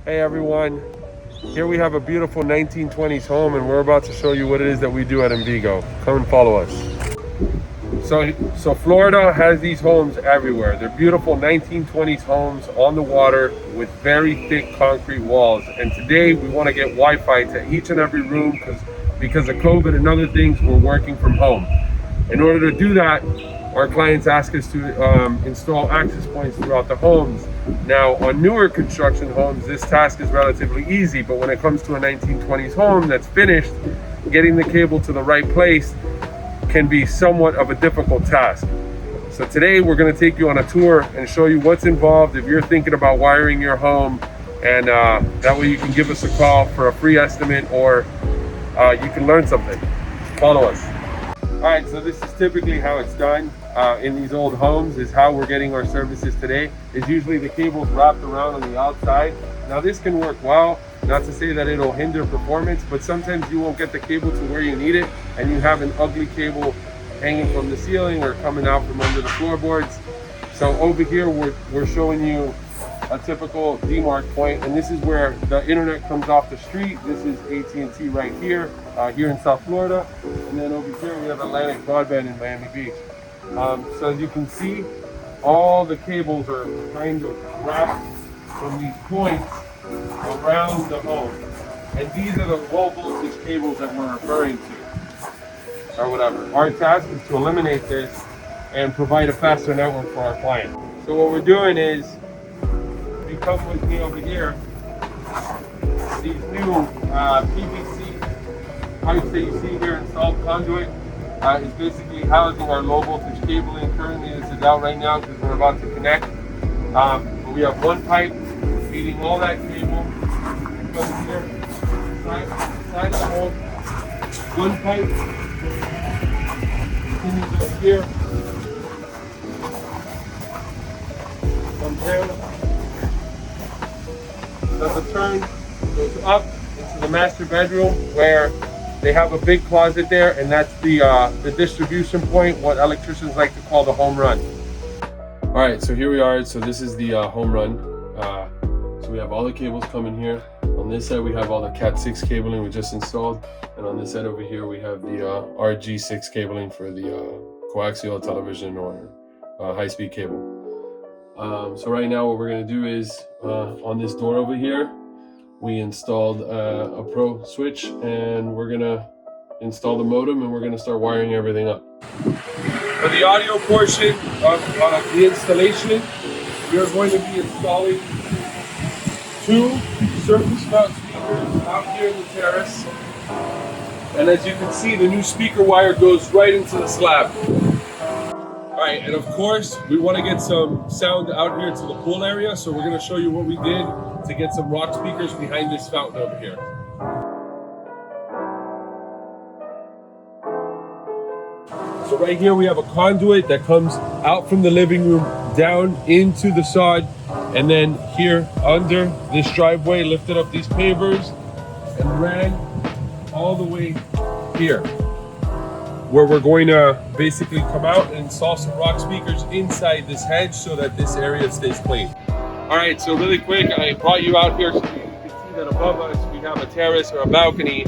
Hey everyone, here we have a beautiful 1920s home and we're about to show you what it is that we do at Envigo. Come and follow us. So Florida has these homes everywhere. They're beautiful 1920s homes on the water with very thick concrete walls. And today we want to get Wi-Fi to each and every room because of COVID and other things, we're working from home. In order to do that, our clients ask us to install access points throughout the homes. Now, on newer construction homes, this task is relatively easy, but when it comes to a 1920s home that's finished, getting the cable to the right place can be somewhat of a difficult task. So today we're going to take you on a tour and show you what's involved if you're thinking about wiring your home, and that way you can give us a call for a free estimate, or you can learn something. Follow us. All right, so this is typically how it's done in these old homes, is how we're getting our services today. Is usually the cables wrapped around on the outside. Now this can work well, not to say that it'll hinder performance, but sometimes you won't get the cable to where you need it and you have an ugly cable hanging from the ceiling or coming out from under the floorboards. So over here we're showing you a typical demarc point, and this is where the internet comes off the street. This is AT&T right here, here in South Florida. And then over here we have Atlantic Broadband in Miami Beach. So as you can see, all the cables are kind of wrapped from these points around the home. And these are the low voltage cables that we're referring to, or whatever. Our task is to eliminate this and provide a faster network for our client. So what we're doing is, if you come with me over here, these new PVC pipes that you see here, installed conduit, is basically housing our low voltage cabling. Currently this is out right now because we're about to connect. But we have one pipe feeding all that cable. It comes here, side of the hole. One pipe continues over here. Comes down. Does a turn, goes up into the master bedroom where they have a big closet there, and that's the distribution point, what electricians like to call the home run. All right, so here we are. So this is the home run. So we have all the cables coming here. On this side we have all the Cat 6 cabling we just installed, and on this side over here we have the RG6 cabling for the coaxial television or high-speed cable. So right now what we're going to do is on this door over here we installed a Pro switch, and we're going to install the modem, and we're going to start wiring everything up. For the audio portion of the installation, we are going to be installing 2 surface mount speakers out here in the terrace. And as you can see, the new speaker wire goes right into the slab. All right, and of course, we want to get some sound out here to the pool area, so we're going to show you what we did to get some rock speakers behind this fountain over here. So right here we have a conduit that comes out from the living room down into the sod, and then here under this driveway lifted up these pavers and ran all the way here, where we're going to basically come out and install some rock speakers inside this hedge so that this area stays clean. All right, so really quick, I brought you out here so you can see that above us we have a terrace or a balcony,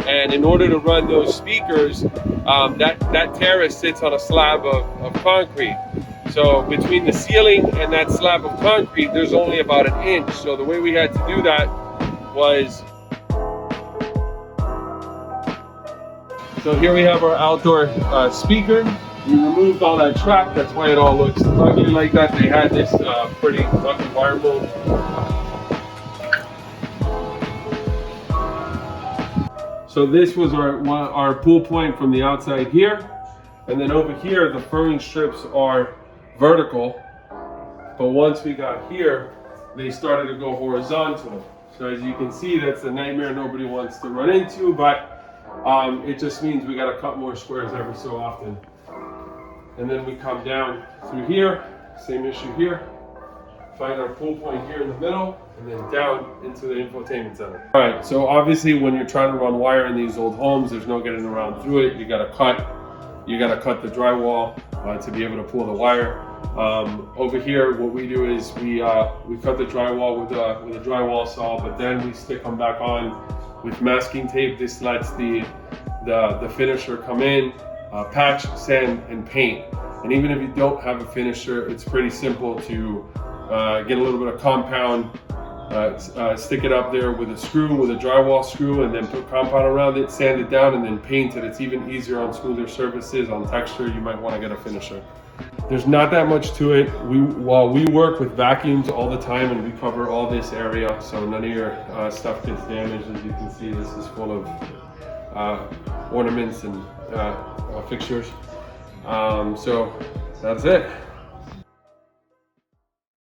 and in order to run those speakers, that terrace sits on a slab of concrete. So between the ceiling and that slab of concrete, there's only about 1 inch. So the way we had to do that was, so here we have our outdoor speaker. We removed all that track, that's why it all looks ugly like that. They had this pretty ugly wire mold. So this was our pull point from the outside here. And then over here, the furring strips are vertical. But once we got here, they started to go horizontal. So as you can see, that's a nightmare nobody wants to run into, but it just means we got to cut more squares every so often. And then we come down through here, same issue here. Find our pull point here in the middle, and then down into the infotainment center. All right, so obviously when you're trying to run wire in these old homes, there's no getting around through it. You gotta cut the drywall to be able to pull the wire. Over here, what we do is we cut the drywall with a drywall saw, but then we stick them back on with masking tape. This lets the finisher come in, patch, sand, and paint. And even if you don't have a finisher, it's pretty simple to get a little bit of compound, stick it up there with a screw, with a drywall screw, and then put compound around it, sand it down, and then paint it. It's even easier on smoother surfaces. On texture, you might want to get a finisher. There's not that much to it. While we work with vacuums all the time, and we cover all this area, so none of your stuff gets damaged. As you can see, this is full of ornaments and fixtures. So that's it.